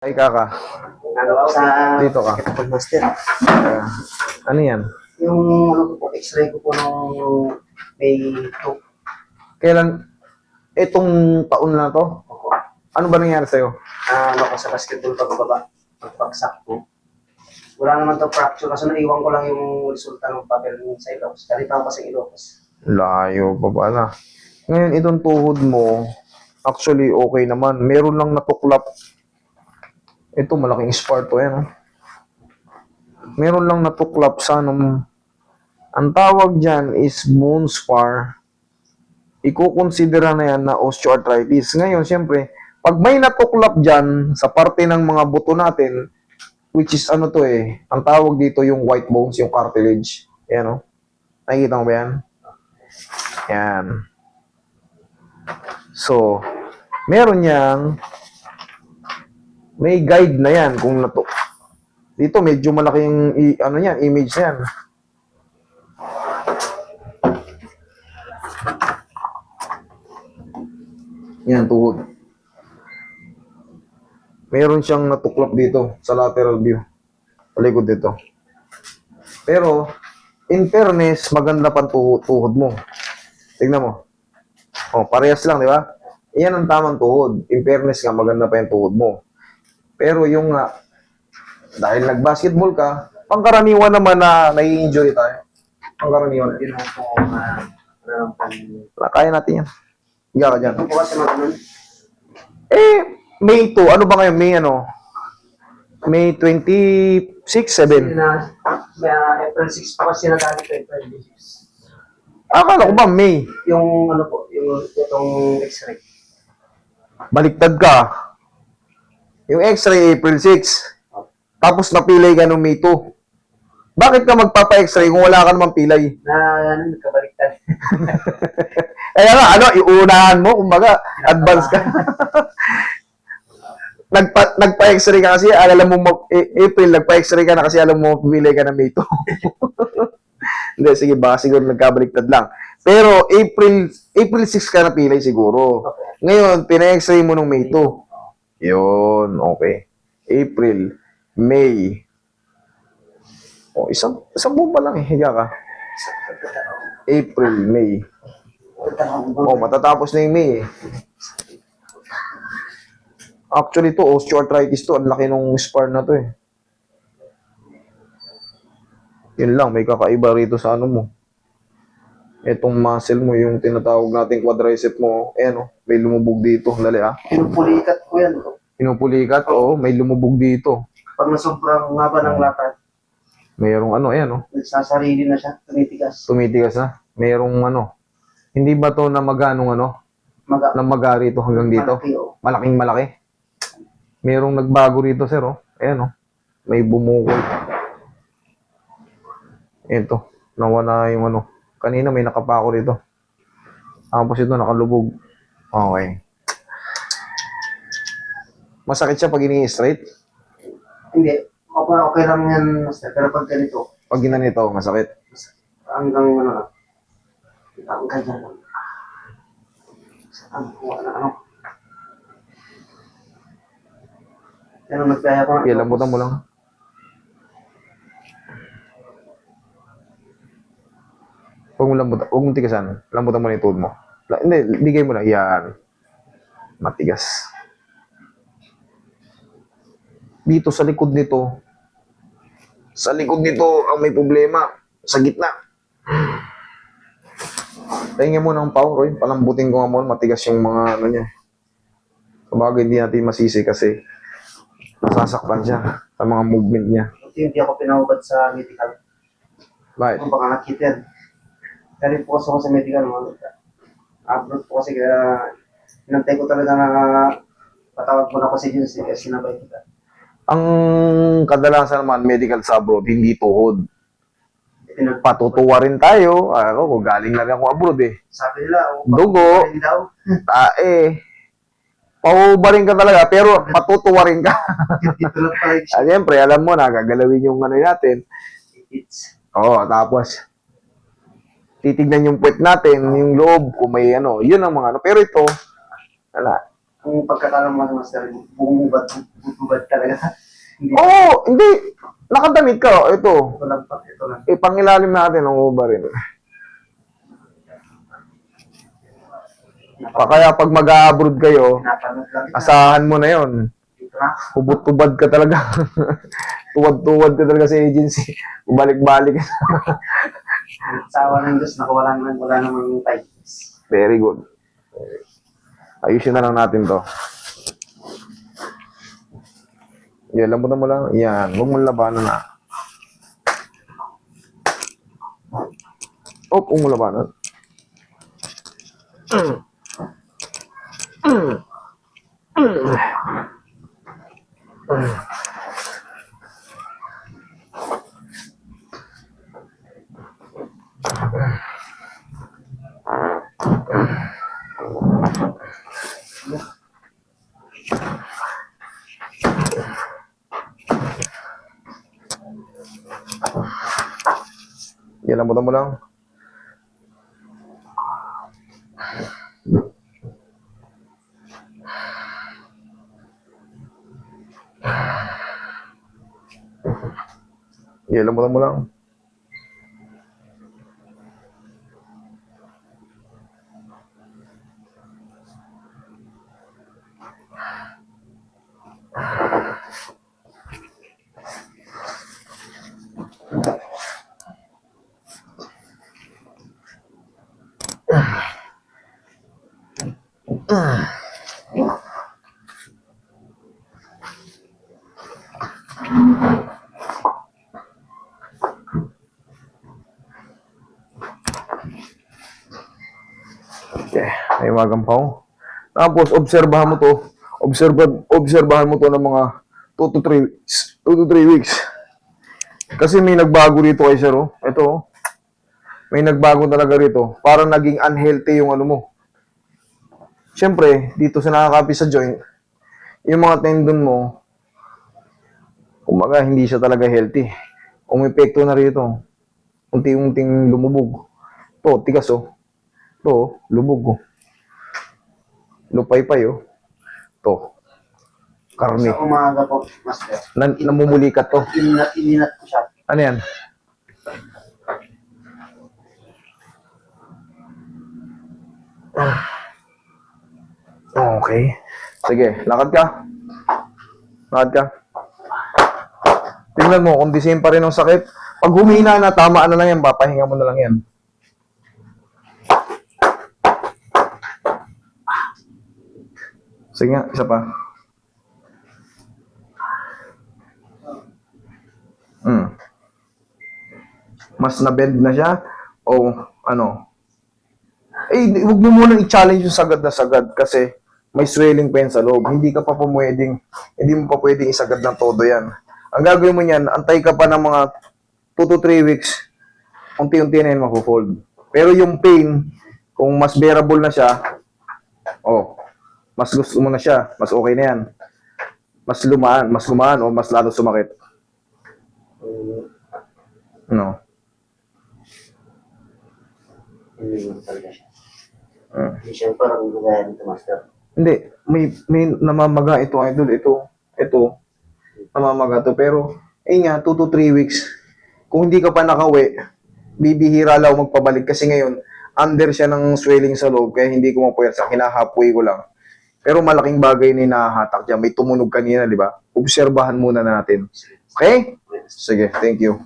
Ay, kaka. Ano ko sa Dito ka. Kapag master. Ano yan? Yung ano ko po, x-ray ko po nung May 2. Kailan? Itong taon na to? Opo. Ano ba nangyari sa'yo? Ano ko sa basketball pagbaba. Pagpagsak ko. Wala naman to fracture kasi naiwan ko lang yung resulta ng papel sa Ilocos. Ganito ako kasi Ilocos. Layo pa pala. Ngayon, itong tuhod mo, actually, okay naman. Meron lang natuklap. Ito, malaking spar to yan. Meron lang natuklap sa anong... Ang tawag dyan is bone spar. Iko-considera na yan na osteoarthritis. Ngayon, siyempre, pag may natuklap dyan sa parte ng mga buto natin, which is ano to eh, ang tawag dito yung white bones, yung cartilage. Ayan o. Nakikita mo ba yan? Yan. So, meron yang may guide na yan kung nato. Dito medyo malaking ano yan, image na yan. Yan, tuhod. Meron siyang natuklap dito sa lateral view. Sa likod dito. Pero, in fairness, maganda pa tuhod mo. Tingnan mo. Oh, parehas lang, di ba? Iyan ang tamang tuhod. In fairness nga, maganda pa yung tuhod mo. Pero yung nga, dahil nag-basketball ka, pangkaraniwan naman na nai-injury tayo. Pangkaraniwan. Yun ang po Kaya natin yan. Higa ka dyan. Ito po kasi mga May 2. Ano ba ngayon? May ano? May 26, 7. na April 6 po kasi nagalit ko April 6. Akala ko ba May? Yung ano po, yung itong x-ray. Baliktad ka. Yung X-ray April 6. Tapos napilay ka noong May 2. Bakit ka magpapa-X-ray kung wala ka namang pilay? Na ano, nagkabaliktad. Kaya nga, ano, iunahan mo, kumbaga, advance ka. Nagpa-X-ray ka kasi, alam mo, April, nagpa-X-ray ka na kasi alam mo, pipilay ka na May 2. Hindi, sige, baka siguro nagkabaliktad lang. Pero, April 6 ka na pilay siguro. Ngayon, pina-X-ray mo nung May 2. Yun, okay. April, May. O, isang buwan pa lang eh, higa ka. April, May. O, matatapos na yung May eh. Actually to, osteoarthritis to, ang laki nung spar na to eh. Yun lang, may kakaiba rito sa ano mo. Etong muscle mo, yung tinatawag nating quadricep mo, eh ano, may lumubog dito. Dali ah. Pinupulikat ko yan. Pinupulikat, oo, may lumubog dito. Pag nasobrang haba ng lakad, Mayroong ano, ayan oh. nagsasarili na siya, tumitigas. Tumitigas na. Mayroong ano. Hindi ba to na maganong ano? Na maga rito hanggang dito? Malaki, oh. Malaking malaki. Mayroong nagbago rito, sir, oh. Ayan oh. May bumukol. Ito. Nawala yung ano. Kanina may nakapako rito. Tapos ito nakalubog. Okay. Masakit siya pag ini-straight? Hindi. Okay lang yan, master. Pero pag ganito, Pag ginanito, masakit. hanggang ano lang. Ang ganyan lang. Ano. Pero nagkaya ko Okay, lambutan mo lang. Huwag mo lambutan. Huwag mong tigasan. Lambutan mo na yung tuhod mo. Hindi, bigay mo lang. Yan. Matigas. Dito sa likod nito, ang may problema. Sa gitna. Tingnan mo ng pau, Roy. Palambutin ko nga mo. Matigas yung mga ano niya. Sabagay, hindi natin masisi kasi nasasaktan siya sa mga movement niya. Hindi ako pinahubad sa medical. Bakit? Kung baka nakita yan. Galing po kasi ako sa medical. Abroad po kasi hinantay ko talaga na patawag mo na kasi yun sinabay kita. Ang kadalasan naman, medical sa abroad, hindi tuhod. Patutuwa rin tayo. Ako, galing lang ako abroad eh. Sabi nila, Dugo. daw. Tae. Paubarin ka talaga, pero patutuwa rin ka. Dito lang pala Siyempre, alam mo na, gagalawin yung ano natin. Oo, tapos, titignan yung puwet natin, yung loob, kung may ano, yun ang mga ano. Pero ito, wala. kung pagkakalam mo, Master, bumubad talaga. Hindi, Hindi. Nakadamit ka. Ito. ito lang pa, ito lang. Ipangilalim natin ang uba rin. Kaya pag mag-a-abroad kayo, Napanood lang ito. asahan mo na yon. Dito na. Hubot-tubad ka talaga. Tuwad-tuwad ka talaga sa agency. Balik-balik. Sa awa ng Diyos, wala namang titles. Very good. Ayusin na lang natin to. Yan, lambutan mo lang. Yan, huwag mong labanan na. Huwag mong labanan. Yan, lambutan mo lang. Yan, lambutan mo lang. Okay, may magampaw. Tapos, obserbahan mo to. Obserbahan mo to ng mga 2 to 3 weeks. 2 to 3 weeks. Kasi may nagbago rito kay sir, oh. Ito, oh. May nagbago talaga rito. Parang naging unhealthy yung ano mo. Siyempre, dito sa nakakapi sa joint, yung mga tendon mo, kumaga, hindi siya talaga healthy. Umepekto na rito. Unti-unting lumubog. To, tigas, oh. To, lubog, oh. Lupay-pay, oh. To. Karne. Sa umaga po, Master. Namumulikat to. Ininat ko siya. Ano yan? Okay. Sige, lakad ka. Lakad ka. Tingnan mo, kung the same pa rin ang sakit. Pag humina na, tamaan na lang yan, papahinga mo na lang yan. Sige nga, isa pa. Mas na-bend na siya o ano? Huwag mo muna i-challenge yung sagad na sagad kasi may swelling pa yan sa loob. Hindi mo pa pwedeng isagad ng todo yan. Ang gagawin mo niyan, antay ka pa ng mga 2 to 3 weeks, unti-unti na yan mapo-fold. Pero yung pain, kung mas bearable na siya, mas gusto mo na siya, mas okay na yan. Mas gumaan o mas lalo sumakit. No. Hindi mo talaga siya. Hindi siya parang gugaya nito, Master. Hindi, may namamaga ito, idol. Ito, namamaga to. Pero, nga, 2 to 3 weeks. Kung hindi ka pa nakauwi, bibihira lang magpabalik. Kasi ngayon, under siya ng swelling sa loob. Kaya hindi ko mapuwersa. Hinahalfway ko lang. Pero malaking bagay na hinahatak dyan. May tumunog kanina, di ba? Obserbahan muna natin. Okay? Sige, thank you.